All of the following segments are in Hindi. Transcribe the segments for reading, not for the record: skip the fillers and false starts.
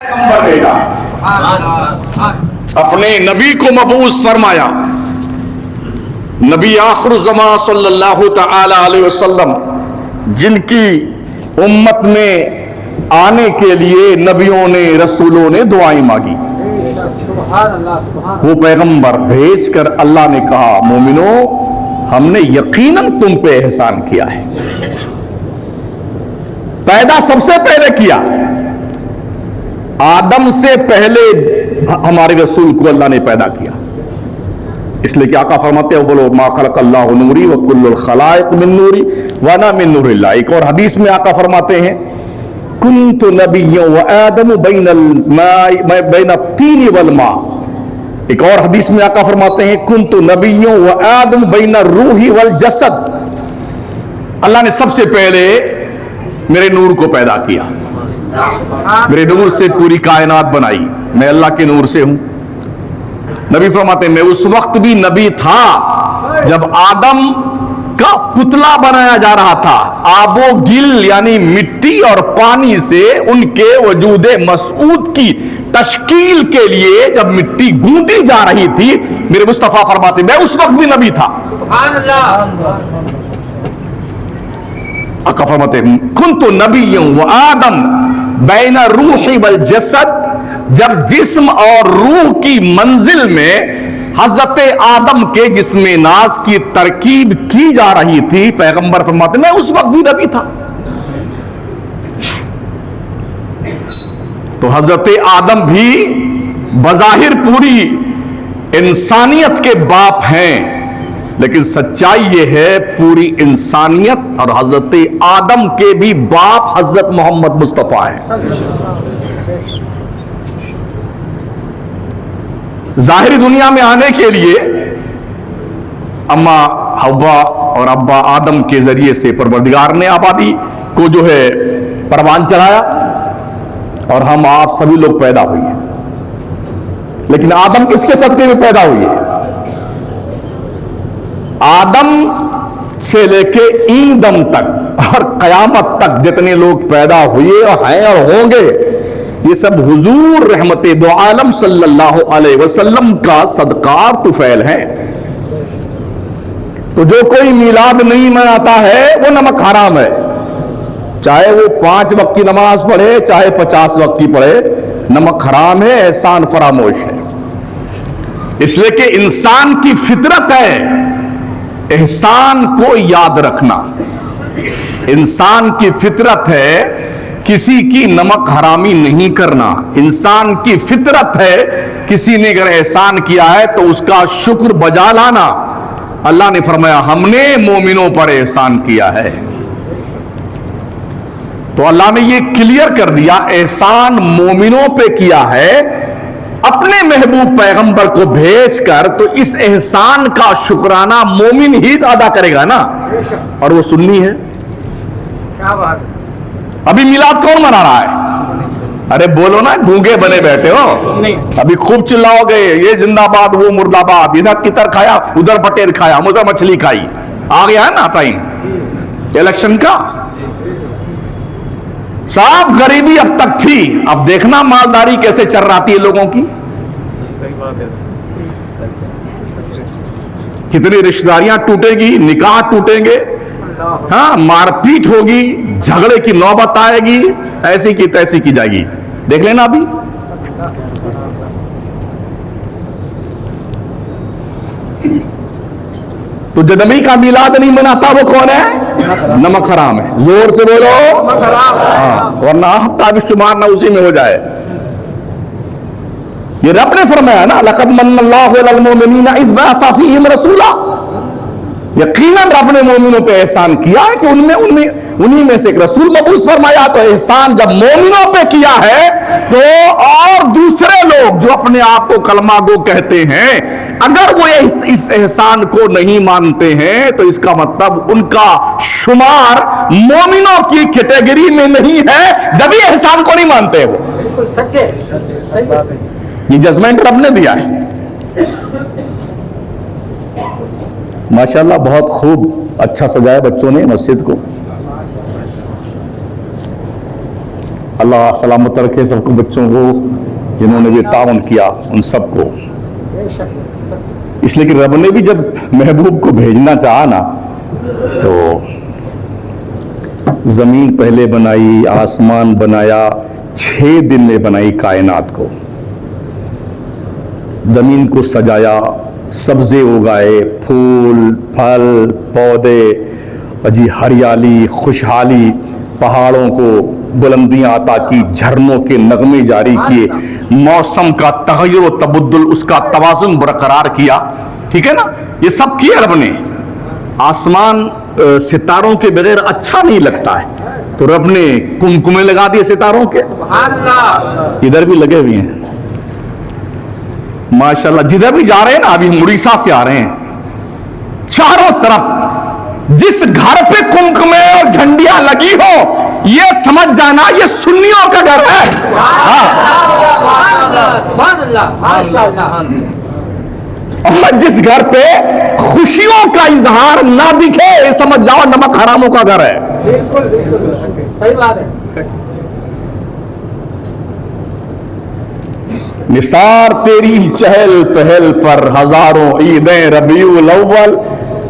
बेटा अपने नबी को मबूस फरमाया। नबी आखिर ज़मा सल्लल्लाहु तआला अलैहि वसल्लम जिनकी उम्मत में आने के लिए नबियों ने रसूलों ने दुआएं मांगी, वो पैगंबर भेज कर अल्लाह ने कहा, मोमिनो हमने यकीनन तुम पे एहसान किया है। पैदा सबसे पहले किया, आदम से पहले हमारे रसूल को अल्लाह ने पैदा किया। इसलिए क्या आका फरमाते हो, बोलो मा खलक़ल्लाहु नूरी व कुल्लुल खलाइक़ मिन नूरी व अना मिन नूरिल्लाह। एक और हदीस में आका फरमाते हैं, कुन्तु नबिय्यन व आदम बैन तीन वल मा। एक और हदीस में आका फरमाते हैं, कुन्तु नबिय्यन व आदम बैन रूही वल जसद। अल्लाह ने सबसे पहले मेरे नूर को पैदा किया, मेरे नूर से पूरी कायनात बनाई, मैं अल्लाह के नूर से हूं। नबी फरमाते मैं उस वक्त भी नबी था जब आदम का पुतला बनाया जा रहा था। आबो गिल यानी मिट्टी और पानी से उनके वजूदे मसऊद की तश्कील के लिए जब मिट्टी गूंदी जा रही थी, मेरे मुस्तफा फरमाते मैं उस वक्त भी नबी था। आका फरमाते कुन्तु नबिय्यन व आदम बैन रूही वल जसद। जब जिस्म और रूह की मंजिल में हजरत आदम के जिस्म नाज की तरकीब की जा रही थी, पैगंबर फरमाते मैं उस वक्त भी नबी था। तो हजरत आदम भी बजाहिर पूरी इंसानियत के बाप हैं, लेकिन सच्चाई यह है पूरी इंसानियत और हजरत आदम के भी बाप हजरत मोहम्मद मुस्तफा है। जाहिरी दुनिया में आने के लिए अम्मा हव्वा और अब्बा आदम के जरिए से परवरदिगार ने आबादी को जो है परवान चढ़ाया और हम आप सभी लोग पैदा हुए। लेकिन आदम किसके सदके में पैदा हुए? आदम से लेके ईदम तक और कयामत तक जितने लोग पैदा हुए और हैं और होंगे, ये सब हुजूर रहमते दो आलम सल्लल्लाहु अलैहि वसल्लम का सदकार तुफैल है। तो जो कोई मिलाद नहीं मनाता है वो नमक हराम है, चाहे वो 5 वक्त की नमाज पढ़े चाहे 50 वक्त की पढ़े, नमक हराम है, एहसान फरामोश है। इसलिए कि इंसान की फितरत है एहसान को याद रखना। इंसान की फितरत है किसी की नमक हरामी नहीं करना। इंसान की फितरत है किसी ने अगर एहसान किया है तो उसका शुक्र बजा लाना। अल्लाह ने फरमाया हमने मोमिनों पर एहसान किया है। तो अल्लाह ने यह क्लियर कर दिया एहसान मोमिनों पे किया है अपने महबूब पैगंबर को भेजकर। तो इस एहसान का शुक्राना मोमिन ही अदा करेगा ना, और वो सुन्नी है। क्या बात। अभी मिलाद कौन मना रहा है? अरे बोलो ना, गूंगे बने बैठे हो, अभी खूब चिल्लाओगे ये जिंदाबाद वो मुर्दाबाद, इधर कितर खाया उधर बटेर खाया उधर मछली खाई। आ गया है ना टाइम इलेक्शन का। साफ गरीबी अब तक थी, अब देखना मालदारी कैसे चर्राती है लोगों की। कितनी रिश्तेदारियां टूटेगी, निकाह टूटेंगे, हाँ मारपीट होगी, झगड़े की नौबत आएगी, ऐसी की तैसी की जाएगी। देख लेना अभी। तो जो नबी का मिलाद नहीं मनाता वो कौन है? नमक हराम है। जोर से बोलो हाँ, वरना हफ्ता भी शुमार ना उसी में हो जाए। ये रब ने फरमाया ना, लक़द मन्नल्लाहु अलल मुमिनीना इज़ बअसा फ़ीहिम रसूला। यकीनन रब ने मोमिनों पे एहसान किया है कि उन्हीं में से एक रसूल मबूस फरमाया। तो एहसान जब मोमिनों पे किया है तो और दूसरे लोग जो अपने आप को कलमा गो कहते हैं, अगर वो इस एहसान को नहीं मानते हैं तो इसका मतलब उनका शुमार मोमिनों की कैटेगरी में नहीं है, जब भी एहसान को नहीं मानते वो। ये जजमेंट रब ने दिया है। माशाल्लाह बहुत खूब अच्छा सजाया बच्चों ने मस्जिद को। अल्लाह सलामत रखे सबको, बच्चों को जिन्होंने भी ताउन किया उन सबको। इसलिए कि रब ने भी जब महबूब को भेजना चाहा ना, तो जमीन पहले बनाई, आसमान बनाया, 6 दिन में बनाई कायनात को, जमीन को सजाया, सब्जे उगाए, फूल फल पौधे, अजी हरियाली खुशहाली, पहाड़ों को बुलंदियां अता की, झरनों के नगमे जारी किए, मौसम का तगय्युर व तबद्दुल, उसका तवाज़ुन बरकरार किया। ठीक है ना, ये सब किया रब ने। आसमान सितारों के बगैर अच्छा नहीं लगता है, तो रब ने कुमकुमे लगा दिए सितारों के, इधर भी लगे हुए हैं माशाल्लाह। जिधर भी जा रहे हैं ना, अभी हम उड़ीसा से आ रहे हैं, चारों तरफ जिस घर पे कुमकुमे और झंडियां लगी हो, ये समझ जाना ये सुन्नियों का घर है। और जिस घर पे खुशियों का इजहार ना दिखे, ये समझ जाओ नमक हरामों का घर है। बिल्कुल सही बात है। निसार तेरी चहल पहल पर हजारों ईदें रबीउल अव्वल,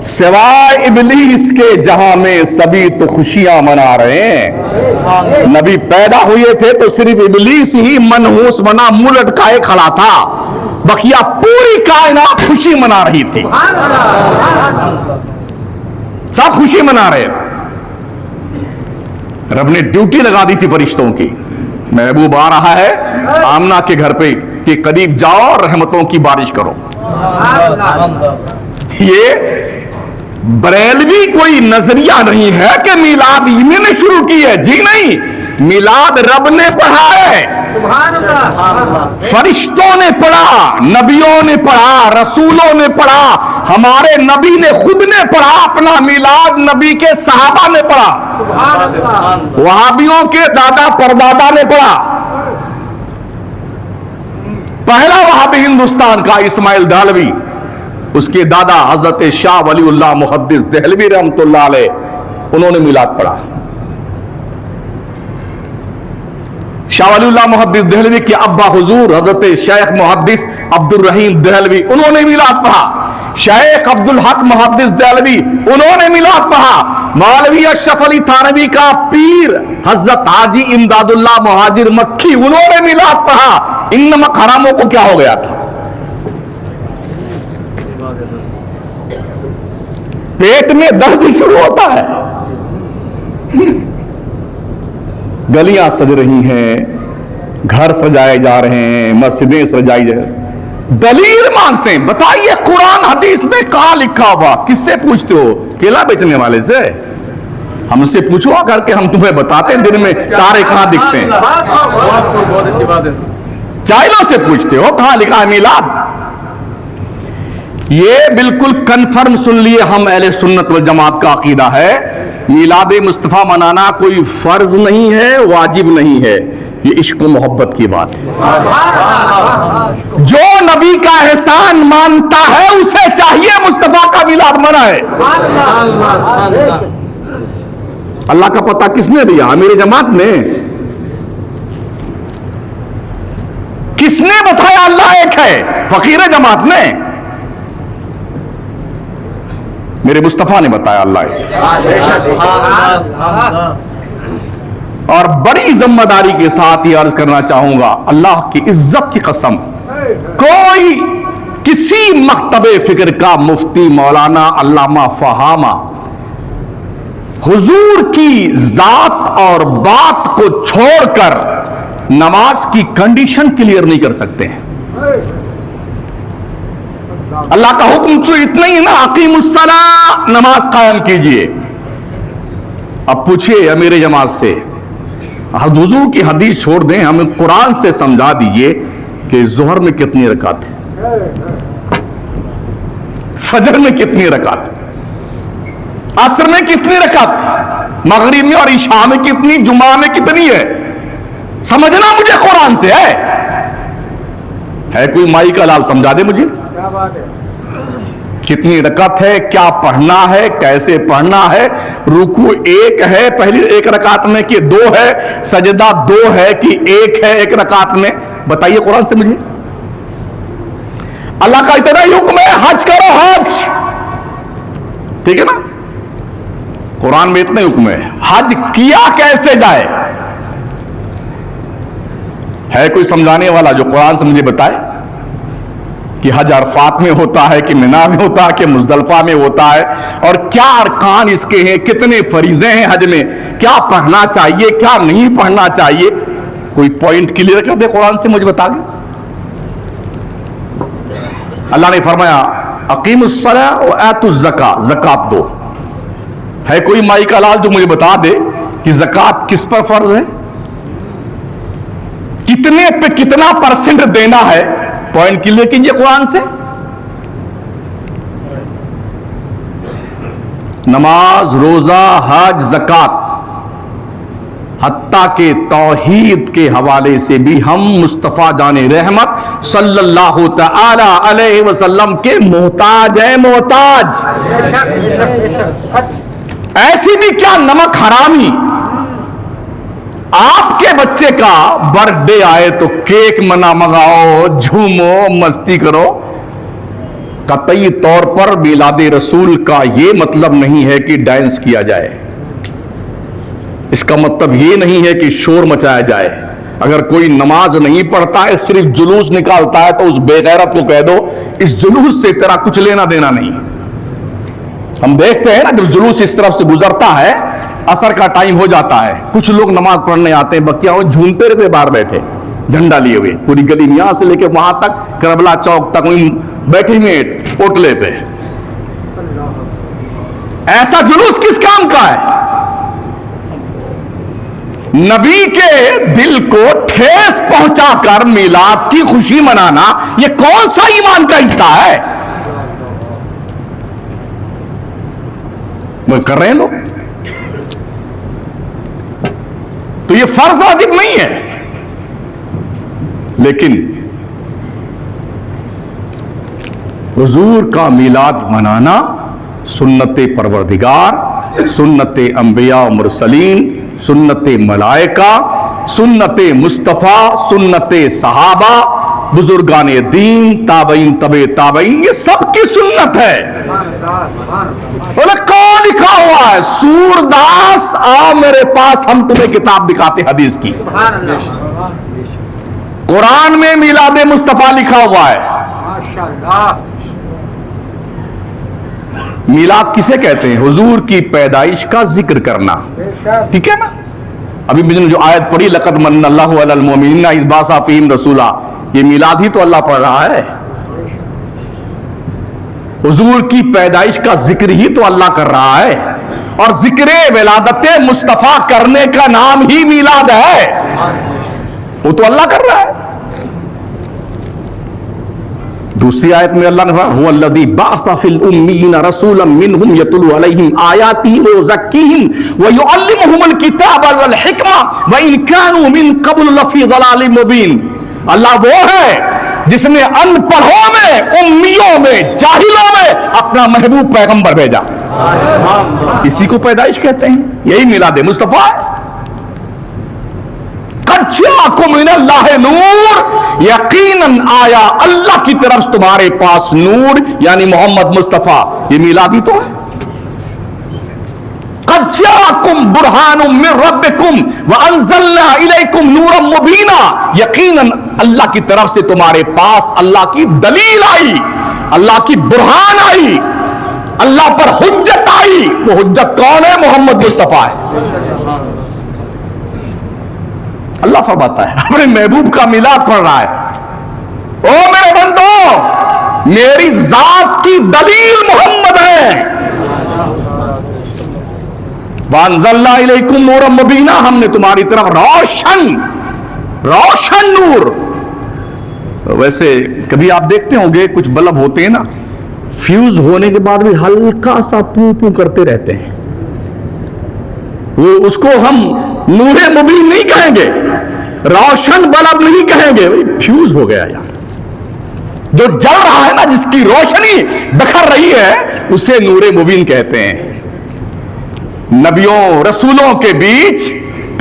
सिवाय इबलीस के जहां में सभी तो खुशियां मना रहे हैं। नबी पैदा हुए थे तो सिर्फ इबलीस ही मनहूस बना, मुंह लटकाए खड़ा था, बकिया पूरी कायनात खुशी मना रही थी, सब खुशी मना रहे थे। रब ने ड्यूटी लगा दी थी फरिश्तों की, महबूब आ रहा है, आमना के घर पे के करीब जाओ और रहमतों की बारिश करो। ये बरेलवी कोई नजरिया नहीं है कि मिलाद इन्होंने शुरू की है, जी नहीं, मिलाद रब ने पढ़ा है, फरिश्तों ने पढ़ा, नबियों ने पढ़ा, रसूलों ने पढ़ा, हमारे नबी ने खुद ने पढ़ा अपना मिलाद, नबी के सहाबा ने पढ़ा, वहाबियों के दादा परदादा ने पढ़ा। पहला वहाबी हिंदुस्तान का इस्माइल दहलवी, उसके दादा हजरत शाह वलीउल्लाह मुहद्दिस दहलवी रहमतुल्लाह अलैह, उन्होंने मिलाद पढ़ा। शाह वलीउल्लाह मुहद्दिस दहलवी के अब्बा हुजूर हजरत शेख मुहद्दिस अब्दुल रहीम दहलवी, उन्होंने मिलाद पढ़ा। शेख अब्दुल हक मुहद्दिस दहलवी, उन्होंने मिलाद पढ़ा। मौलवी अशरफ अली थानवी का पीर हजरत हाजी इमदादुल्लाह मुहाजिर मक्की, उन्होंने मिलाद पढ़ा। इन नमक हरामों को क्या हो गया था? पेट में दर्द शुरू होता है, गलियां सज रही हैं, घर सजाए जा रहे हैं, मस्जिदें सजाई जा रही, दलील मांगते हैं। बताइए कुरान हदीस में कहां लिखा हुआ? किससे पूछते हो? केला बेचने वाले से? हमसे पूछो आकर के, हम तुम्हें बताते हैं दिन में तारे कहां दिखते हैं। बहुत अच्छी बात है। चाइना से पूछते हो कहां लिखा है मिलाद? ये बिल्कुल कन्फर्म सुन लिए, हम अहले सुन्नत वल जमात का अकीदा है, मिलाद मुस्तफा मनाना कोई फर्ज नहीं है, वाजिब नहीं है, ये इश्क मोहब्बत की बात है। जो नबी का एहसान मानता है उसे चाहिए मुस्तफा का मिलाद मनाए। अल्लाह का पता किसने दिया? मेरी जमात ने। किसने बताया अल्लाह एक है? फकीर जमात ने, मेरे मुस्तफा ने बताया अल्लाह एक। और बड़ी जिम्मेदारी के साथ ये अर्ज करना चाहूंगा, अल्लाह की इज्जत की कसम, कोई किसी मकतबे फिक्र का मुफ्ती मौलाना अल्लामा फहामा हुजूर की जात और बात को छोड़कर नमाज की कंडीशन क्लियर नहीं कर सकते हैं। अल्लाह का हुक्म तो इतना ही ना, अकीमुस्सला, नमाज कायम कीजिए। अब पूछिए अमीर जमात से, हुजूर की हदीस छोड़ दें, हमें कुरान से समझा दीजिए कि जोहर में कितनी रकात है, फजर में कितनी रकात, असर में कितनी रकात, मगरिब में और इशा में कितनी, जुमा में कितनी है? समझना मुझे कुरान से है कोई माई का लाल समझा दे मुझे। क्या बात है? कितनी रकत है, क्या पढ़ना है, कैसे पढ़ना है, रुकू एक है पहली एक रकात में कि दो है, सजदा दो है कि एक है एक रकात में, बताइए कुरान से मुझे। अल्लाह का इतना ही हुक्म है, हज करो हज, ठीक है ना, कुरान में इतना हुक्म है। हज किया कैसे जाए, है कोई समझाने वाला जो कुरान से मुझे बताए कि हज अरफात में होता है कि मिना में होता है कि मुजदलफा में होता है, और क्या अरकान इसके हैं, कितने फरीजे हैं हज में, क्या पढ़ना चाहिए क्या नहीं पढ़ना चाहिए, कोई पॉइंट क्लियर कर दे कुरान से मुझे बता दे। अल्लाह ने फरमाया अकीमुस्सलाह व आतुज़्ज़का, ज़कात दो। है कोई माई का लाल जो मुझे बता दे कि ज़कात किस पर फर्ज है, कितने पे कितना परसेंट देना है, पॉइंट क्लियर कीजिए कुरान से। नमाज, रोजा, हज, ज़कात, हत्ता के तौहीद के हवाले से भी हम मुस्तफ़ा जाने रहमत सल्लल्लाहु तआला अलैहि वसल्लम के मोहताज हैं, मोहताज। ऐसी भी क्या नमक हरामी, आपके बच्चे का बर्थडे आए तो केक मंगाओ, झूमो, मस्ती करो, कतई तौर पर मिलाद रसूल का यह मतलब नहीं है कि डांस किया जाए, इसका मतलब यह नहीं है कि शोर मचाया जाए। अगर कोई नमाज नहीं पढ़ता है, सिर्फ जुलूस निकालता है, तो उस बेगैरत को कह दो इस जुलूस से तेरा कुछ लेना देना नहीं। हम देखते हैं ना जब जुलूस इस तरफ से गुजरता है, असर का टाइम हो जाता है, कुछ लोग नमाज पढ़ने आते हैं, बच्चियां वो झूमते रहते बाहर बैठे झंडा लिए हुए, पूरी गली में यहां से लेके वहां तक करबला चौक तक वहीं बैठी में ओटले पे। ऐसा जुलूस किस काम का है? नबी के दिल को ठेस पहुंचाकर मिलाद की खुशी मनाना, यह कौन सा ईमान का हिस्सा है? वो कर रहे हैं लोग, तो ये फर्ज वाजिब नहीं है, लेकिन हुजूर का मिलाद मनाना सुन्नते परवरदिगार, सुन्नते अंबिया व मुरसलीन, सुन्नते मलाइका, सुन्नते मुस्तफ़ा, सुन्नते सहाबा, बुजुर्गाने दीन, ताबईन, तबे ताबईन, ये सबकी सुन्नत है। बोले कौन लिखा हुआ है? सूरदास, आओ मेरे पास, हम तुम्हें किताब दिखाते हदीस की। कुरान में मिलादे मुस्तफ़ा लिखा हुआ है। मिलाद किसे कहते हैं? हुजूर की पैदाइश का जिक्र करना, ठीक है ना। अभी मैंने जो आयत पढ़ी लक़द मन्नल्लाहु अलल मुमिनीना इज़ बअसा फ़ीहिम रसूला, ये मिलाद ही तो अल्लाह पढ़ रहा है। हुजूर की पैदाइश का जिक्र ही तो अल्लाह कर रहा है, और जिक्र विलादत मुस्तफ़ा करने का नाम ही मिलाद है, वो तो अल्लाह कर रहा है। दूसरी आयत में अल्लाह ने कहा हुवल्लज़ी बअसा फिल उम्मीयीना रसूलन मिनहुम यतलू अलैहिम आयातिही व युज़क्कीहिम व युअल्लिमुहुमुल किताब वल हिकमा व इन कानू मिन क़ब्ल लफ़ी ज़लालिम मुबीन। अल्लाह वो है जिसने अनपढ़ों में, उम्मियों में, जाहिलों में अपना महबूब पैगंबर भेजा। इसी को पैदाइश कहते हैं, यही मिलाद मुस्तफ़ा है। नूर, यकीनन आया अल्लाह की तरफ तुम्हारे पास नूर, यानी मोहम्मद मुस्तफा, ये मिलादी तो है। बुरहानुम मिन रब्बिकुम व अंज़लना इलैकुम नूरम मुबीना, यकीनन अल्लाह की तरफ से तुम्हारे पास अल्लाह की दलील आई, अल्लाह की बुरहान आई, अल्लाह पर हुज्जत आई। वो हुज्जत कौन है? मोहम्मद मुस्तफा है। अल्लाह फरमाता है अपने महबूब का मिलाद पढ़ रहा है। ओ मेरे बंदो, मेरी जात की दलील मोहम्मद है। वांज़लना इलैकुम नूरम मुबीना, हमने तुम्हारी तरफ रोशन नूर। वैसे कभी आप देखते होंगे कुछ बल्ब होते हैं ना, फ्यूज होने के बाद भी हल्का सा पू पू करते रहते हैं, वो उसको हम नूरे मुबीन नहीं कहेंगे, रोशन बल्ब नहीं कहेंगे, भाई फ्यूज हो गया यार। जो जल रहा है ना, जिसकी रोशनी बिखर रही है, उसे नूरे मुबीन कहते हैं। नबियों रसूलों के बीच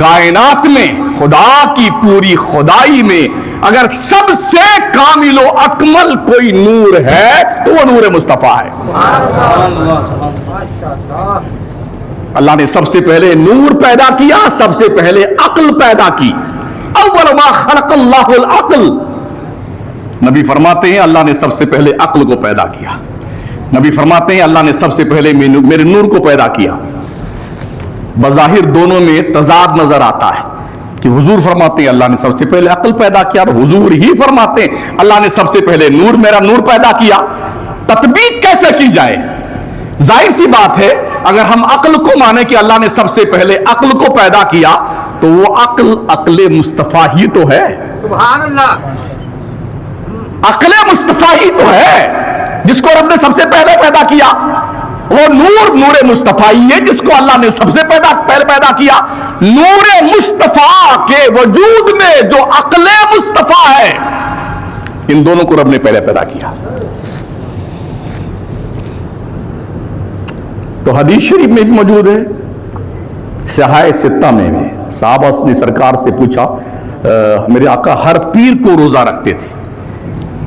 कायनात में, खुदा की पूरी खुदाई में अगर सबसे कामिलो अकमल कोई नूर है तो वो नूर मुस्तफा है। अल्लाह ने सबसे पहले नूर पैदा किया, सबसे पहले अक्ल पैदा की। अव्वल मा खलक़ल्लाहुल अक्ल, नबी फरमाते हैं अल्लाह ने सबसे पहले अक्ल को पैदा किया। नबी फरमाते हैं अल्लाह ने सबसे पहले मेरे नूर को पैदा किया। बज़ाहिर दोनों में तजाद नजर आता है कि हुजूर फरमाते हैं अल्लाह ने सबसे पहले अक्ल पैदा किया, और हुजूर ही फरमाते हैं अल्लाह ने सबसे पहले नूर, मेरा नूर पैदा किया। तत्बीक कैसे की जाए? जाहिर सी बात है, अगर हम अक्ल को माने कि अल्लाह ने सबसे पहले अक्ल को पैदा किया, तो वो अक्ल अक्ल मुस्तफा ही तो है। सुभान अल्लाह। अक्ल मुस्तफा ही तो है जिसको रब ने सबसे पहले पैदा किया। वो नूर नूर मुस्तफा ही है जिसको अल्लाह ने सबसे पहले पैदा किया। नूर मुस्तफा के वजूद में जो अक्ल मुस्तफा है, इन दोनों को रब ने पहले पैदा किया। तो हदीस शरीफ में भी मौजूद है, सहाय सित्ता में भी। साहबा ने सरकार से पूछा, मेरे आका हर पीर को रोजा रखते थे।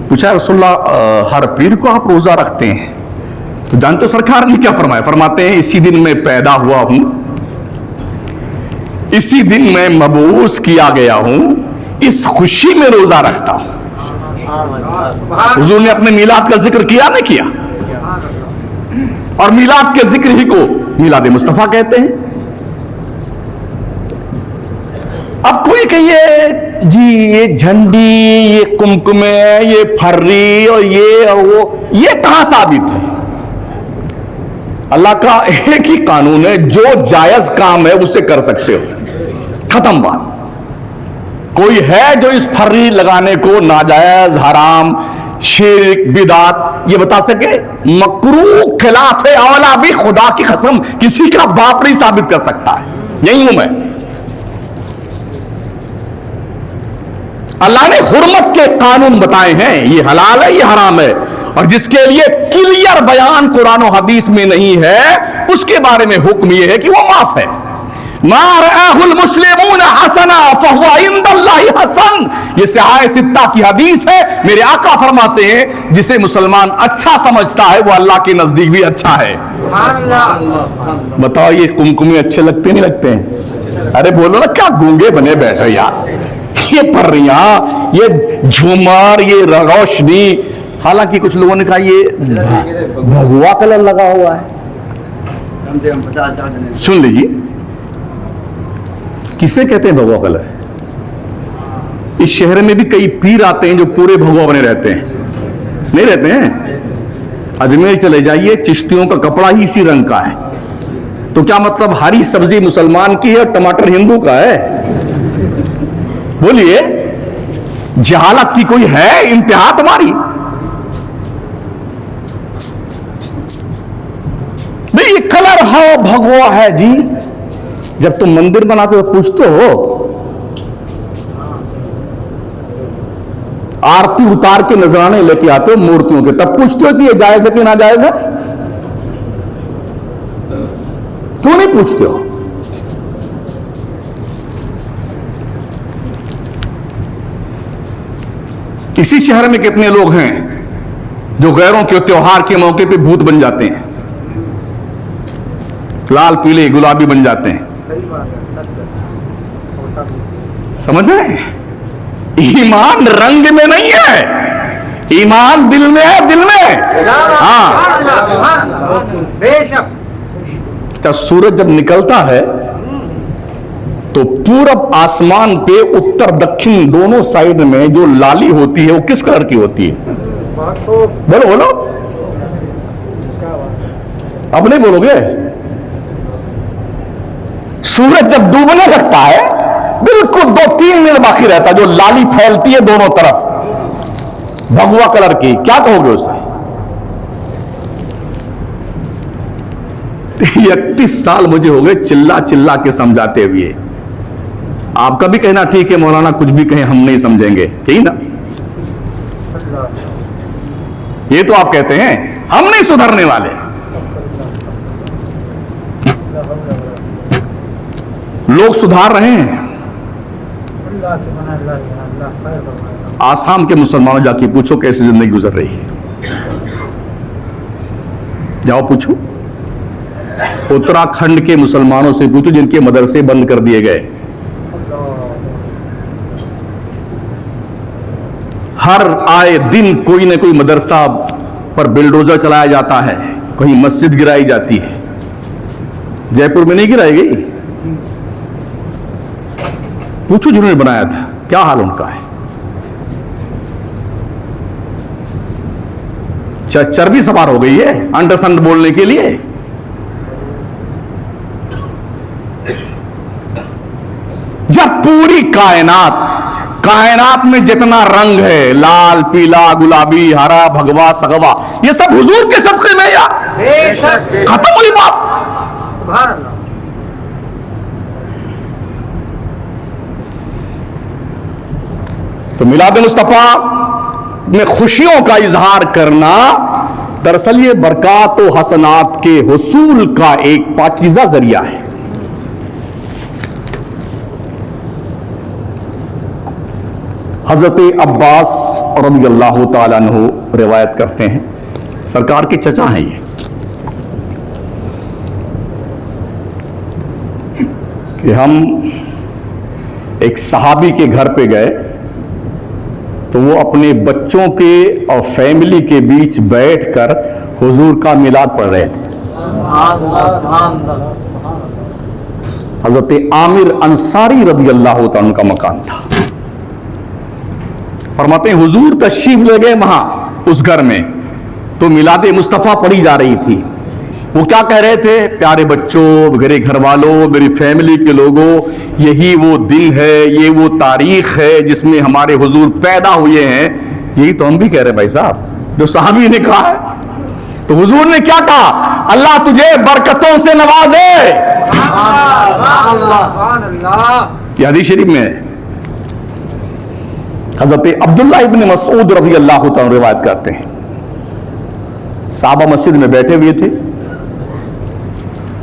पूछा रसूलुल्लाह हर पीर को आप रोजा रखते हैं? तो जानते हो सरकार ने क्या फरमाया? फरमाते हैं इसी दिन मैं पैदा हुआ हूं, इसी दिन मैं मबूस किया गया हूं, इस खुशी में रोजा रखता हूं। हुजूर ने अपने मिलाद का जिक्र किया नहीं किया? और मिलाद के जिक्र ही को मिलाद मुस्तफा कहते हैं। अब कोई कहिए जी ये झंडी, ये कुमकुमे, ये फर्री और ये और वो, ये कहां साबित है? अल्लाह का एक ही कानून है, जो जायज काम है उसे कर सकते हो, खत्म बात। कोई है जो इस फर्री लगाने को नाजायज, हराम, शिर्क, बिदात ये बता सके? मकरूह खिलाफ औला भी खुदा की कसम किसी का बाप नहीं साबित कर सकता है। यही हूं मैं। अल्लाह ने हुर्मत के कानून बताए हैं, ये हलाल है, ये हराम है, और जिसके लिए क्लियर बयान कुरान और हदीस में नहीं है, उसके बारे में हुक्म यह है कि वो माफ है। मा रआहुल मुस्लिमून हसना फहुवा इंदल्लाहि हसन, ये सहाय सित्ता की हदीस है। मेरे आका फरमाते हैं जिसे मुसलमान अच्छा समझता है वो अल्लाह के नजदीक भी अच्छा है। बताओ ये कुमकुमे अच्छे लगते नहीं लगते हैं? अरे बोलो ना, क्या गूंगे बने बैठे यार। ये पर्रियां, ये झूमर, ये रोशनी, हालांकि कुछ लोगों ने कहा ये भगवा कलर लगा हुआ है। सुन लीजिए, किसे कहते हैं भगवा कलर? इस शहर में भी कई पीर आते हैं जो पूरे भगवा बने रहते हैं, नहीं रहते हैं? अजमेर चले जाइए, चिश्तियों का कपड़ा ही इसी रंग का है। तो क्या मतलब हरी सब्जी मुसलमान की है और टमाटर हिंदू का है? बोलिए, जहालत की कोई है इंतहा तुम्हारी? नहीं, ये कलर हो भगवा है जी। जब तुम मंदिर बनाते हो पूछते हो, आरती उतार के नजराने लेके आते हो मूर्तियों के, तब पूछते हो कि ये जायज है कि ना जायज है? क्यों नहीं पूछते हो? इसी शहर में कितने लोग हैं जो गैरों के त्योहार के मौके पे भूत बन जाते हैं, लाल पीले गुलाबी बन जाते हैं। समझ रहे? ईमान रंग में नहीं है, ईमान दिल में है, दिल में। हाँ, बेशक। सूरज जब निकलता है तो पूरब आसमान पे उत्तर दक्षिण दोनों साइड में जो लाली होती है वो किस कलर की होती है? बोलो बोलो, अब नहीं बोलोगे? सूरज जब डूबने लगता है, बिल्कुल 2-3 मिनट बाकी रहता है, जो लाली फैलती है दोनों तरफ भगवा कलर की, क्या कहोगे उसे? 31 साल मुझे हो गए चिल्ला चिल्ला के समझाते हुए। आपका भी कहना ठीक है मौलाना, कुछ भी कहें हम नहीं समझेंगे, ठीक ना? ये तो आप कहते हैं, हम नहीं सुधरने वाले। लोग सुधार रहे हैं। आसाम के मुसलमानों जाके पूछो कैसी जिंदगी गुजर रही है, जाओ पूछो। उत्तराखंड के मुसलमानों से पूछो जिनके मदरसे बंद कर दिए गए। हर आए दिन कोई ना कोई मदरसा पर बिल्डोजर चलाया जाता है, कहीं मस्जिद गिराई जाती है। जयपुर में नहीं गिराई गई? पूछो जिन्होंने बनाया था क्या हाल उनका है। चर्बी सवार हो गई है अंडरसंड बोलने के लिए। जब पूरी कायनात में जितना रंग है, लाल पीला गुलाबी हरा भगवा सगवा, ये सब हुजूर के सदक़े में या खत्म हुई बात। तो मिलाद मुस्तफा में खुशियों का इजहार करना दरअसल ये बरक़ात व हसनात के हुसूल का एक पाकीज़ा जरिया है। हज़रत अब्बास रज़ियल्लाहु ताला अन्हु रिवायत करते हैं, सरकार के चचा हैं ये, कि हम एक सहाबी के घर पे गए तो वो अपने बच्चों के और फैमिली के बीच बैठकर हुजूर का मिलाद पढ़ रहे थे। हज़रत आमिर अंसारी रज़ियल्लाहु ताला अन्हु का मकान था। फरमाते हैं हुजूर तशरीफ ले गए वहां उस घर में, तो मिलाद मुस्तफा पढ़ी जा रही थी। वो क्या कह रहे थे, प्यारे बच्चों, मेरे घर वालों, मेरी फैमिली के लोगों, यही वो दिन है, ये वो तारीख है जिसमें हमारे हुजूर पैदा हुए हैं। यही तो हम भी कह रहे हैं भाई साहब, जो साहबी ने कहा है। तो हुजूर ने क्या कहा, अल्लाह तुझे बरकतों से नवाजे। ये हदीस शरीफ में है। हजरत अब्दुल्ला इब्न मसूद रज़ियल्लाहु ताला रिवायत करते हैं, साहबा मस्जिद में बैठे हुए थे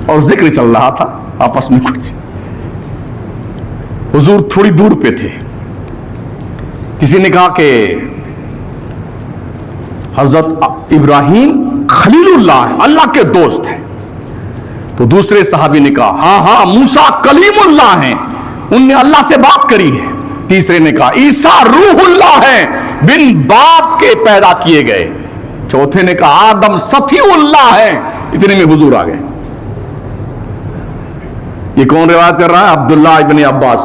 और जिक्र चल रहा था आपस में कुछ। हुजूर थोड़ी दूर पे थे। किसी ने कहा कि हजरत इब्राहिम खलीलुल्लाह है, अल्लाह के दोस्त हैं। तो दूसरे सहाबी ने कहा हाँ हाँ मूसा कलीमुल्लाह हैं, उनने अल्लाह से बात करी है। तीसरे ने कहा ईसा रूहुल्लाह है, बिन बाप के पैदा किए गए। चौथे ने कहा आदम सफीउल्लाह है। इतने में हुजूर आ गए। ये कौन रिवायत कर रहा है? अब्दुल्ला इब्न अब्बास।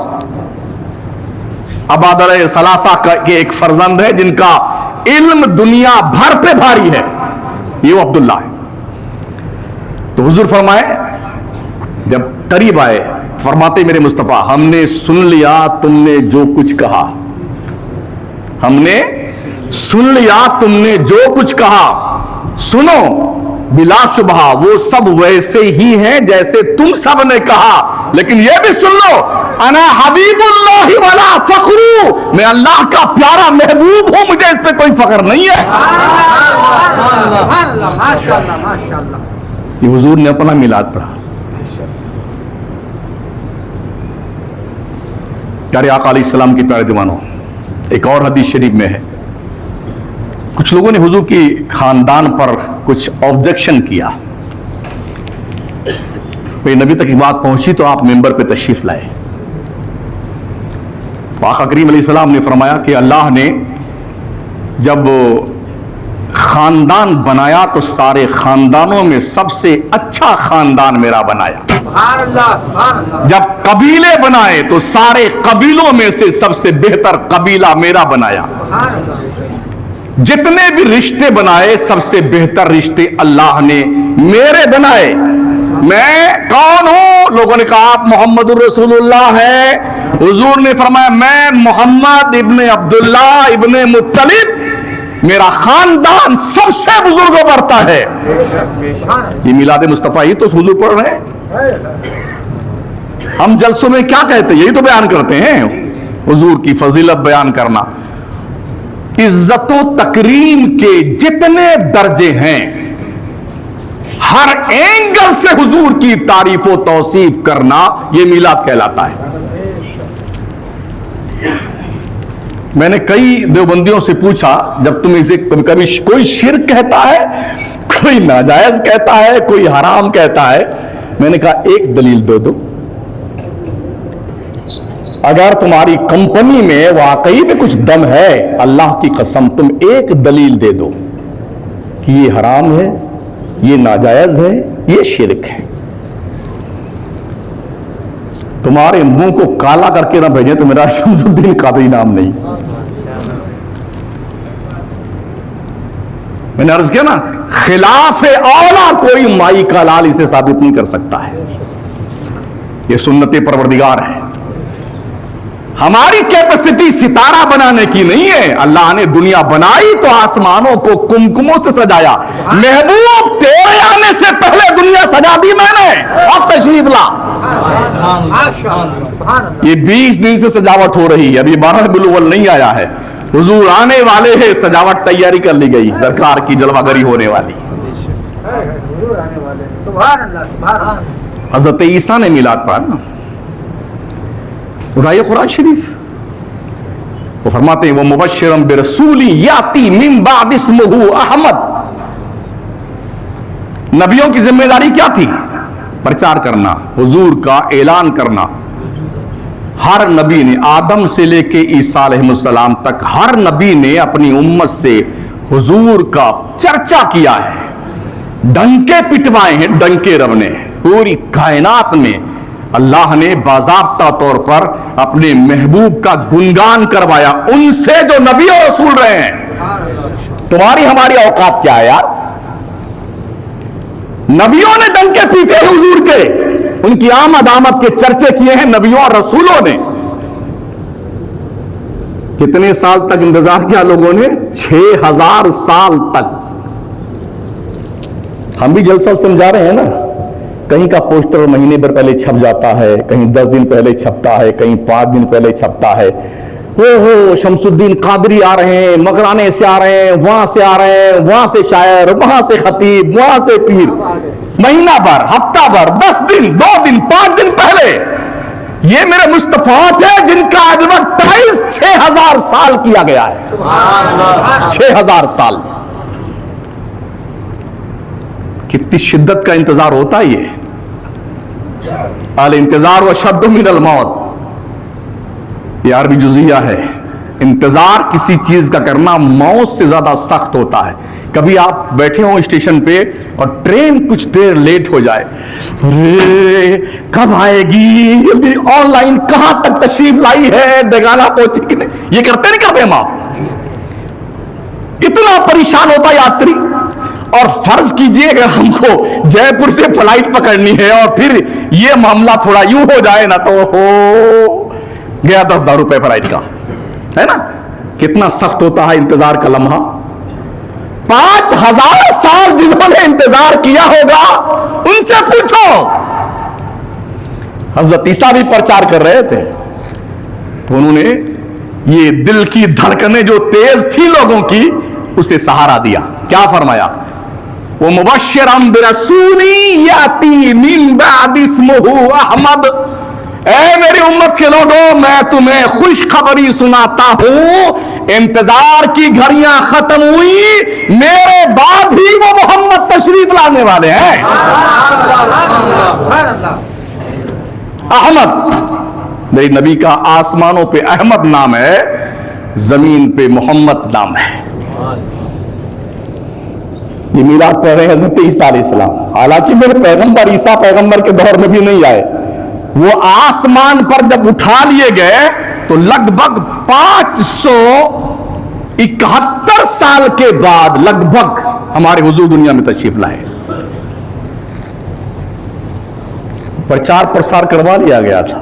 अबाद अलैहिस्सलासा के एक फर्जंद है जिनका इल्म दुनिया भर पे भारी है, ये वो अब्दुल्ला है। तो हुजूर फरमाए, जब करीब आए, फरमाते मेरे मुस्तफा, हमने सुन लिया तुमने जो कुछ कहा, हमने सुन लिया तुमने जो कुछ कहा। सुनो, बिलाशुबहा वो सब वैसे ही हैं जैसे तुम सब ने कहा, लेकिन ये भी सुन लो, अना हबीबुल्लाह वला फखरू, मैं अल्लाह का प्यारा महबूब हूं, मुझे इस पे कोई फख्र नहीं है। ये हुजूर ने अपना मिलाद पढ़ा। प्यारे आका अलैहिस्सलाम के प्यारे दीवानों, एक और हदीस शरीफ में है, कुछ लोगों ने हुजूर की खानदान पर कुछ ऑब्जेक्शन किया। फिर नबी तक की बात पहुंची तो आप मेंबर पे तशरीफ लाए। आका करीम अलैहिस्सलाम ने फरमाया कि अल्लाह ने जब खानदान बनाया तो सारे खानदानों में सबसे अच्छा खानदान मेरा बनाया। जब कबीले बनाए तो सारे कबीलों में से सबसे बेहतर कबीला मेरा बनाया। जितने भी रिश्ते बनाए सबसे बेहतर रिश्ते अल्लाह ने मेरे बनाए। मैं कौन हूं? लोगों ने कहा आप मोहम्मद रसूलुल्लाह है। हुजूर ने फरमाया मैं मोहम्मद इब्ने अब्दुल्ला इब्ने मुत्तलिब, मेरा खानदान सबसे बुजुर्गों बढ़ता है। ये मिलाद मुस्तफा ही तो हुजूर पढ़ रहे हैं। हम जलसों में क्या कहते हैं? यही तो बयान करते हैं, हुजूर की फजीलत बयान करना। इज्जत तकरीम के जितने दर्जे हैं, हर एंगल से हुजूर की तारीफ व तौसीफ करना यह मिलाद कहलाता है। मैंने कई देवबंदियों से पूछा, जब तुम इसे कभी कोई शिर्क कहता है, कोई नाजायज कहता है, कोई हराम कहता है, मैंने कहा एक दलील दो दो। अगर तुम्हारी कंपनी में वाकई में कुछ दम है, अल्लाह की कसम तुम एक दलील दे दो कि ये हराम है, ये नाजायज है, ये शिर्क है। तुम्हारे मुंह को काला करके ना भेजें तो मेरा शमसुद्दीन कादरी नाम नहीं। मैंने अर्ज किया ना, खिलाफे औला कोई माई का लाल इसे साबित नहीं कर सकता है। ये सुन्नते परवरदिगार है। हमारी कैपेसिटी सितारा बनाने की नहीं है। अल्लाह ने दुनिया बनाई तो आसमानों को कुमकुमों से सजाया। महबूब तेरे आने से पहले दुनिया सजा दी मैंने, अब तशरीफ ला। ये 20 दिन से सजावट हो रही है, अभी 12 बिलुवल नहीं आया है। हुजूर आने वाले हैं, सजावट तैयारी कर ली गई, सरकार की जलवागरी होने वाली। हजरत ईसा ने मिलाद पढ़ा ना, उठाइए कुरान शरीफ, वो फरमाते हैं वो मुबश्शिरम बिरसूली याती मिन बाद इस्मुहु अहमद। नबियों की जिम्मेदारी क्या थी? प्रचार करना, हुजूर का ऐलान करना। हर नबी ने, आदम से लेके ईसा अलैहिस्सलाम तक, हर नबी ने अपनी उम्मत से हुजूर का चर्चा किया है, डंके पिटवाए हैं, डंके रब ने। पूरी कायनात में अल्लाह ने बाज़ाब्ता तौर पर अपने महबूब का गुणगान करवाया, उनसे जो नबी और रसूल रहे हैं। तुम्हारी हमारी औकात क्या है यार? नबियों ने डंके पीटे हैं हुजूर के, उनकी आमद आमद के चर्चे किए हैं नबियों और रसूलों ने। कितने साल तक इंतजार किया लोगों ने? 6000 साल तक। हम भी जलसा समझा रहे हैं ना, कहीं का पोस्टर महीने भर पहले छप जाता है, कहीं 10 दिन पहले छपता है, कहीं 5 दिन पहले छपता है। ओहो शमसुद्दीन कादरी आ रहे हैं, मकराने से आ रहे हैं, वहां से आ रहे हैं, वहां से शायर, वहां से खतीब, वहां से पीर। महीना भर, हफ्ता भर, 10 दिन, 2 दिन, 5 दिन पहले। ये मेरे मुस्तफात है जिनका एडवर्टाइज 6000 साल किया गया है। 6000 साल। कितनी शिद्दत का इंतजार होता है ये। अल इंतजार व शद्दु मिनल मौत, ये अरबी जुज़िया है। इंतजार किसी चीज का करना मौत से ज्यादा सख्त होता है। कभी आप बैठे हो स्टेशन पे और ट्रेन कुछ देर लेट हो जाए, अरे कब आएगी, जल्दी ऑनलाइन कहां तक तशरीफ लाई है, देगाना पहुंची कि नहीं, ये करते नहीं करते हम आप? इतना परेशान होता यात्री। और फर्ज कीजिए अगर हमको जयपुर से फ्लाइट पकड़नी है और फिर ये मामला थोड़ा यूं हो जाए ना, तो हो गया 10,000 रुपए फ्लाइट का, है ना? कितना सख्त होता है इंतजार का लम्हा। 5000 साल जिन्होंने इंतजार किया होगा उनसे पूछो। हजरत ईसा भी प्रचार कर रहे थे तो उन्होंने ये दिल की धड़कनें जो तेज थी लोगों की, उसे सहारा दिया। क्या फरमाया? वो मुबश्शिरम बिरसूली याती मिन बाद इस्मुहु अहमद। ऐ मेरी उम्मत के लोगों, मैं तुम्हें खुशखबरी सुनाता हूं, इंतजार की घड़ियां खत्म हुई, मेरे बाद ही वो मोहम्मद तशरीफ लाने वाले हैं। अहमद, मेरी नबी का आसमानों पे अहमद नाम है, जमीन पे मोहम्मद नाम है। ये मिलाद पढ़ रहे हैं हज़रत ईसा अलैहिस्सलाम। हालांकि मेरे पैगंबर ईसा पैगंबर के दौर में भी नहीं आए। वो आसमान पर जब उठा लिए गए तो लगभग 571 साल के बाद लगभग हमारे हुजूर दुनिया में तशरीफ लाए। प्रचार प्रसार करवा लिया गया था।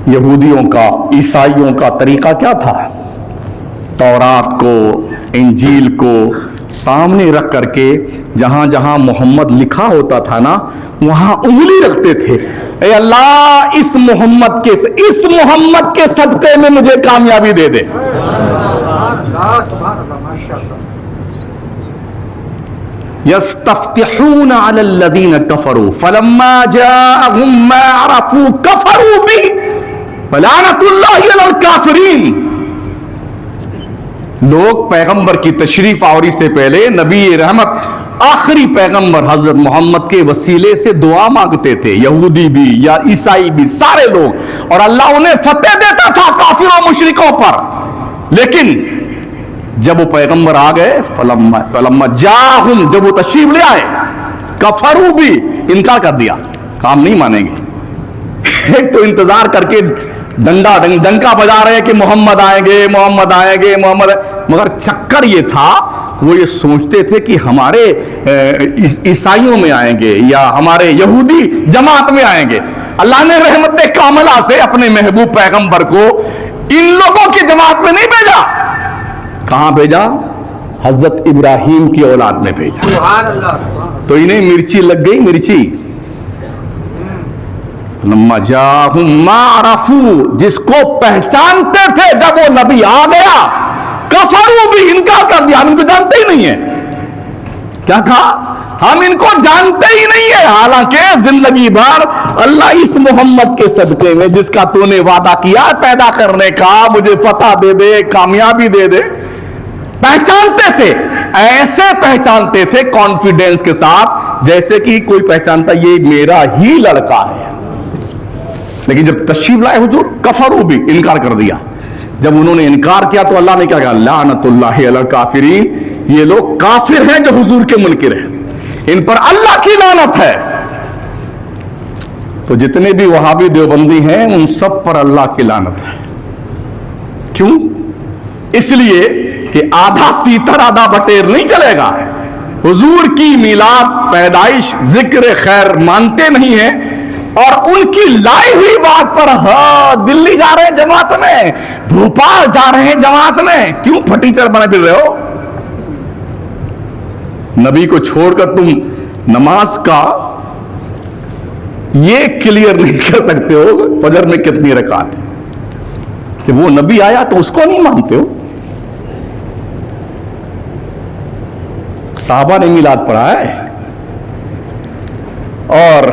यहूदियों का, ईसाइयों का तरीका क्या था? तौरात को, इंजील को सामने रख करके जहां जहां मोहम्मद लिखा होता था ना, वहां उंगली रखते थे, ए अल्लाह इस मोहम्मद के सदक़े में मुझे कामयाबी दे दे। यस्तफ्तिहून अलल्लज़ीन कफ़रू फलम्मा जाअहुम मा अरफू कफ़रू बिही फलानतुल्लाहि अलल काफ़िरीन। लोग पैगंबर की तशरीफ आवरी से पहले नबी रहमत आखिरी पैगंबर हजरत मोहम्मद के वसीले से दुआ मांगते थे, यहूदी भी या ईसाई भी, सारे लोग, और अल्लाह उन्हें फतेह देता था काफिरों मुशरिकों पर। लेकिन जब वो पैगंबर आ गए, फलम्मा जाहुम, जब वो तशरीफ ले आए, कफरू भी, इनकार कर दिया, काम नहीं मानेंगे। एक तो इंतजार करके डंका बजा रहे कि मोहम्मद आएंगे, मगर चक्कर ये था, वो ये सोचते थे कि हमारे ईसाइयों में आएंगे या हमारे यहूदी जमात में आएंगे। अल्लाह ने रहमत कामला से अपने महबूब पैगंबर को इन लोगों की जमात में नहीं भेजा। कहां भेजा? हजरत इब्राहिम की औलाद में भेजा। सुभान अल्लाह। तो इन्हें मिर्ची लग गई, मिर्ची। लम्मा जाहुम मा अरफू, जिसको पहचानते थे, जब वो नबी आ गया, कफरू भी, इनकार कर दिया, हम इनको जानते ही नहीं है। क्या कहा? हम इनको जानते ही नहीं है। हालांकि जिंदगी भर अल्लाह इस मोहम्मद के सदके में जिसका तूने वादा किया पैदा करने का, मुझे फतह दे दे, कामयाबी दे दे, पहचानते थे। ऐसे पहचानते थे कॉन्फिडेंस के साथ जैसे कि कोई पहचानता ये मेरा ही लड़का है। लेकिन जब तशरीफ लाए हुजूर, कफरू भी, इनकार कर दिया। जब उन्होंने इनकार किया तो अल्लाह ने क्या कहा? लानतुल्लाहि अलल काफिरीन, ये लोग काफिर हैं जो हुजूर के मुनकिर हैं, इन पर अल्लाह की लानत है। तो जितने भी वहाबी देवबंदी हैं उन सब पर अल्लाह की लानत है। क्यों? इसलिए कि आधा तीतर आधा बटेर नहीं चलेगा। हुजूर की मिलाद, पैदाइश, जिक्र खैर मानते नहीं है, और उनकी लाई हुई बात पर, हाँ दिल्ली जा रहे हैं जमात में, भोपाल जा रहे हैं जमात में, क्यों फटीचर बने फिर रहे हो? नबी को छोड़कर तुम नमाज का ये क्लियर नहीं कर सकते हो फजर में कितनी रकात है, कि वो नबी आया तो उसको नहीं मानते हो। साहबा ने मिलाद पढ़ा है, और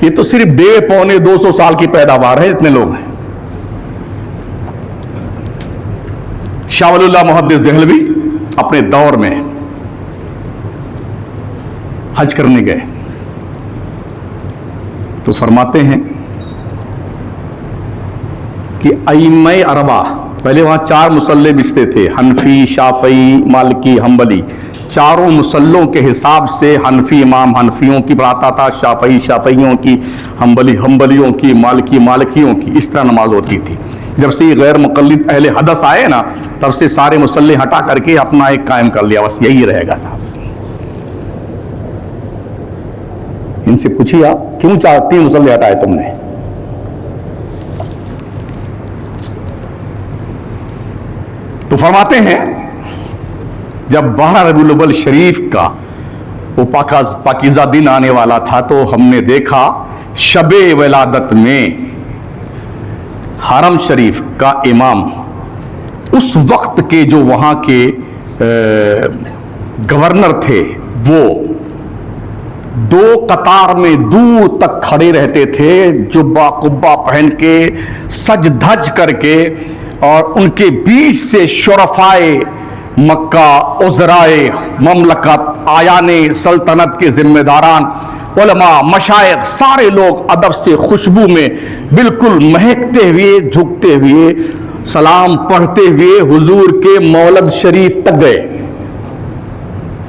ये तो सिर्फ 150-200 साल की पैदावार है, इतने लोग हैं। शाह वलीउल्लाह मुहद्दिस देहलवी अपने दौर में हज करने गए तो फरमाते हैं कि अइम्मे अरबा, पहले वहां 4 मुसल्ले बिछते थे, हनफी, शाफई, मालिकी, हम्बली। चारों मुसल्लों के हिसाब से हनफी इमाम हनफियों की पढ़ाता था, शाफई शाफइयों की, हम्बली हम्बलियों की, मालिकी मालिकियों की, इस तरह नमाज होती थी। जब से ये गैर मुक़ल्लिद अहले हदस आए ना, तब से सारे मुसल्ले हटा करके अपना एक कायम कर लिया, बस यही रहेगा साहब। इनसे पूछिए आप, क्यों 3 मुसल्ले हटाए तुमने? तो फरमाते हैं जब 12 रबीउल अव्वल शरीफ का वो पाकीज़ा दिन आने वाला था, तो हमने देखा शबे विलादत में हरम शरीफ का इमाम, उस वक्त के जो वहां के गवर्नर थे, वो 2 कतार में दूर तक खड़े रहते थे, जुब्बा कुब्बा पहन के, सज धज करके, और उनके बीच से शुरफाए मक्का, उज़राए ममलकत, आयाने सल्तनत के जिम्मेदारान, उलमा, मशाइख, सारे लोग अदब से खुशबू में बिल्कुल महकते हुए, झुकते हुए, सलाम पढ़ते हुए हुजूर के मौलद शरीफ तक गए,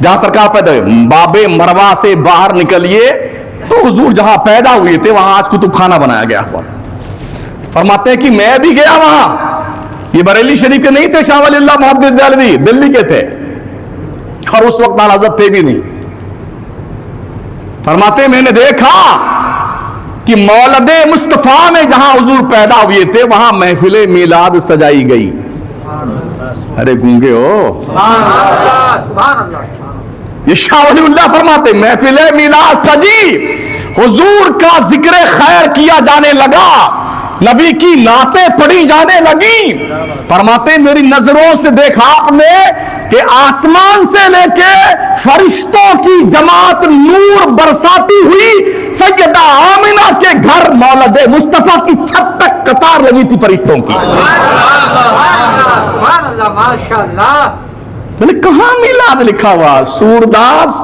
जहां सरकार पैदा हुई। बाबे मरवा से बाहर निकलिए तो हुजूर जहां पैदा हुए थे वहां आज कुतुब खाना बनाया गया। फरमाते हैं कि मैं भी गया वहां, ये बरेली शरीफ के नहीं थे, शाह वलीउल्लाह मुहद्दिस देहलवी दिल्ली के थे, और उस वक्त आला हज़रत थे भी नहीं। फरमाते मैंने देखा कि मौलदे मुस्तफा में जहां हुजूर पैदा हुए थे वहां महफिले मिलाद सजाई गई। अरे गूंगे हो, ये शाह वलीउल्लाह फरमाते महफिल मिलाद सजी, हुजूर का जिक्र खैर किया जाने लगा, नबी की नाते पढ़ी जाने लगी। फरमाते मेरी नजरों से देखा आपने कि आसमान से लेके फरिश्तों की जमात नूर बरसाती हुई सैयदा आमिना के घर मौलद मुस्तफा की छत तक कतार लगी थी फरिश्तों की। माशाअल्लाह। मैंने कहां मिलाद लिखा हुआ? सूरदास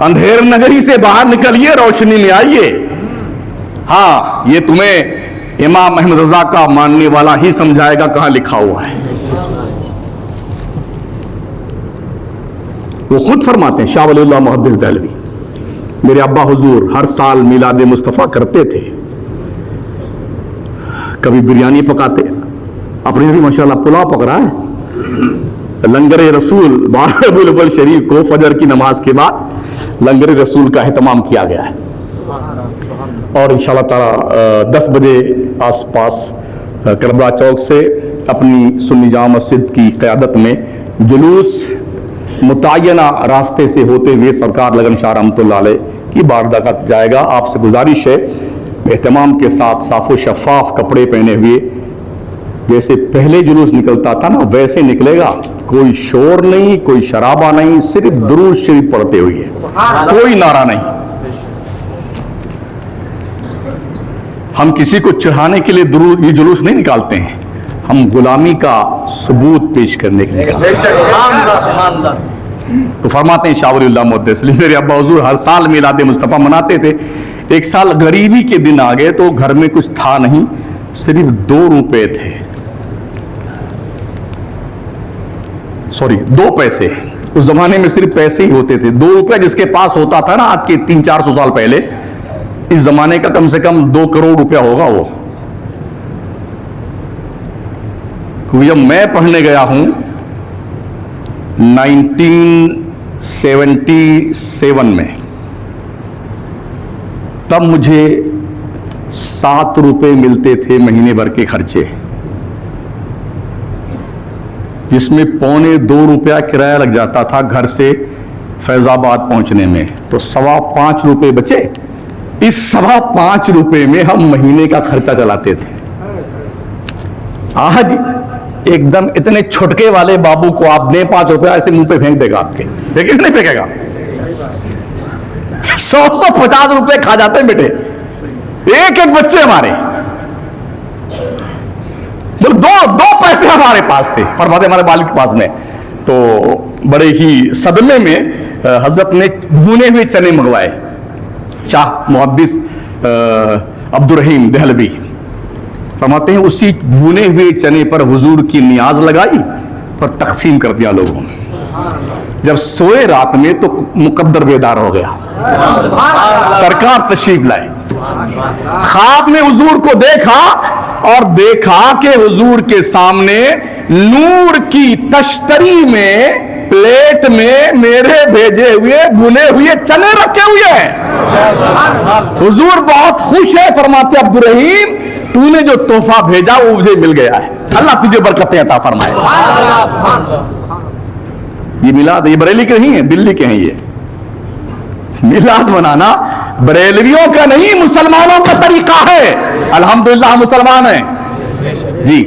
अंधेर नगरी से बाहर निकलिए, रोशनी में आइए। हाँ, ये तुम्हें इमाम अहमद रजा का मानने वाला ही समझाएगा कहां लिखा हुआ है। वो खुद फरमाते हैं, शाह वलीउल्लाह मुहद्दिस दहलवी, मेरे अब्बा हुजूर हर साल मिलाद मुस्तफ़ा करते थे। कभी बिरयानी पकाते, अपने भी माशाल्लाह पुलाव पक रहा है। लंगर रसूल 12 रबीउल अव्वल शरीफ को फजर की नमाज के बाद लंगर रसूल का एहतमाम किया गया है और इंशाअल्लाह ताला 10 बजे आसपास करबला चौक से अपनी सुन्नी जामा मस्जिद की क़यादत में जुलूस मुतय्यना रास्ते से होते हुए सरकार लगन शाह रहमतुल्लाह अलैह की बारगाह का जाएगा। आपसे गुजारिश है, एहतमाम के साथ साफ़ो शफ़ाफ कपड़े पहने हुए जैसे पहले जुलूस निकलता था ना वैसे निकलेगा। कोई शोर नहीं, कोई शराबा नहीं, सिर्फ दुरूद शरीफ पढ़ते हुए, कोई नारा नहीं। हम किसी को चढ़ाने के लिए दुरूद ये जुलूस नहीं निकालते हैं, हम गुलामी का सबूत पेश करने के लिए। तो फरमाते हैं शाह वलीउल्लाह मुहद्दिस, मेरे अब्बा हुजूर हर साल मिलाद मुस्तफ़ा मनाते थे। एक साल गरीबी के दिन आ गए तो घर में कुछ था नहीं, सिर्फ 2 रुपए थे, सॉरी 2 पैसे। उस जमाने में सिर्फ पैसे ही होते थे। 2 रुपए जिसके पास होता था ना आज के 300-400 साल पहले, इस जमाने का कम से कम 2 करोड़ रुपया होगा वो। क्योंकि जब मैं पढ़ने गया हूं 1977 में, तब मुझे 7 रुपए मिलते थे महीने भर के खर्चे, जिसमें 2.25 रुपया किराया लग जाता था घर से फैजाबाद पहुंचने में, तो 5.25 रुपए बचे। इस 5.25 रुपए में हम महीने का खर्चा चलाते थे। आज एकदम इतने छुटके वाले बाबू को आप दें 5 रुपया, ऐसे मुंह पे फेंक देगा आपके, लेकिन नहीं फेंकेगा। 100-150 रुपए खा जाते हैं बेटे, एक बच्चे हमारे। दो पैसे हमारे पास थे, फरमाते हमारे वालिद के पास में। तो बड़े ही सदमे में हजरत ने भुने हुए चने मंगवाए। शाह मुहद्दिस अब्दुल रहीम दहलवी फरमाते हैं उसी भुने हुए चने पर हुजूर की नियाज लगाई और तकसीम कर दिया लोगों ने। जब सोए रात में तो मुकद्दर बेदार हो गया, सरकार तशरीफ लाए, ख्वाब में हुजूर को देखा और देखा कि हुजूर के सामने नूर की तश्तरी में प्लेट में मेरे भेजे हुए भुने हुए चने रखे हुए हैं। हुजूर बहुत खुश है, फरमाते अब्दुल रहीम तूने जो तोहफा भेजा वो मुझे मिल गया है, अल्लाह तुझे बरकतें अता फरमाए। ये मिलाद ये बरेली के नहीं है, दिल्ली के हैं। ये मिलाद मनाना बरेलवियों का नहीं, मुसलमानों का तरीका है। अल्हम्दुलिल्लाह मुसलमान हैं जी।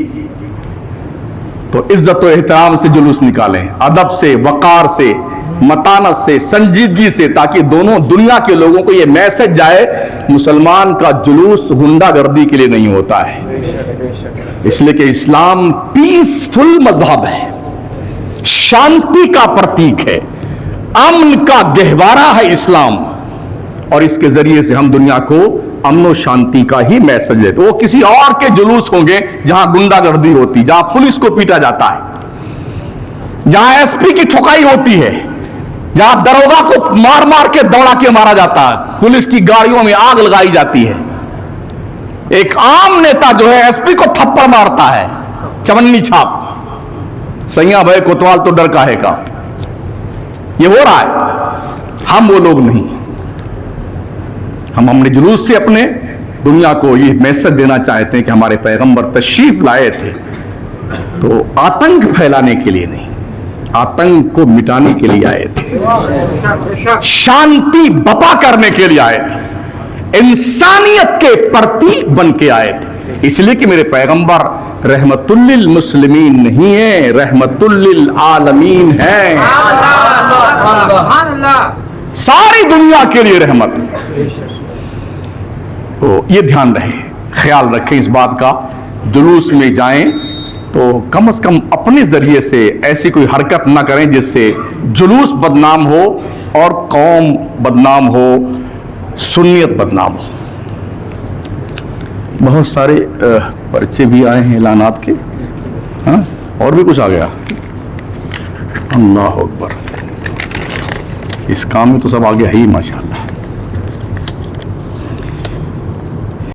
तो इज्जत और एहतराम से जुलूस निकालें, अदब से, वकार से, मतानत से, संजीदगी से, ताकि दोनों दुनिया के लोगों को यह मैसेज जाए मुसलमान का जुलूस गुंडागर्दी के लिए नहीं होता है। इसलिए कि इस्लाम पीसफुल मजहब है, शांति का प्रतीक है, अमन का गहवारा है इस्लाम, और इसके जरिए से हम दुनिया को अमन और शांति का ही मैसेज देते। वो किसी और के जुलूस होंगे जहां गुंडागर्दी होती, जहां पुलिस को पीटा जाता है, जहां एसपी की ठुकाई होती है, जहां दरोगा को मार मार के दौड़ा के मारा जाता है, पुलिस की गाड़ियों में आग लगाई जाती है। एक आम नेता जो है एसपी को थप्पड़ मारता है, चवन्नी छाप, सैया भाई कोतवाल तो डर काहे का। ये हो रहा है। हम वो लोग नहीं, हम अपने जुलूस से अपने दुनिया को ये मैसेज देना चाहते हैं कि हमारे पैगंबर तशरीफ लाए थे तो आतंक फैलाने के लिए नहीं, आतंक को मिटाने के लिए आए थे, शांति बपा करने के लिए आए थे, इंसानियत के प्रतीक बन के आए थे। इसलिए कि मेरे पैगंबर रहमतुल्लिल मुस्लिमीन नहीं है, रहमतुल्लिल आलमीन है, सारी दुनिया के लिए रहमत। तो ये ध्यान रहे, ख्याल रखें इस बात का। जुलूस में जाएं तो कम से कम अपने जरिए से ऐसी कोई हरकत ना करें जिससे जुलूस बदनाम हो और कौम बदनाम हो, सुन्नियत बदनाम हो। बहुत सारे पर्चे भी आए हैं ऐलानात के, हाँ, और भी कुछ आ गया। अल्लाह अकबर, इस काम में तो सब आगे है ही माशाअल्लाह।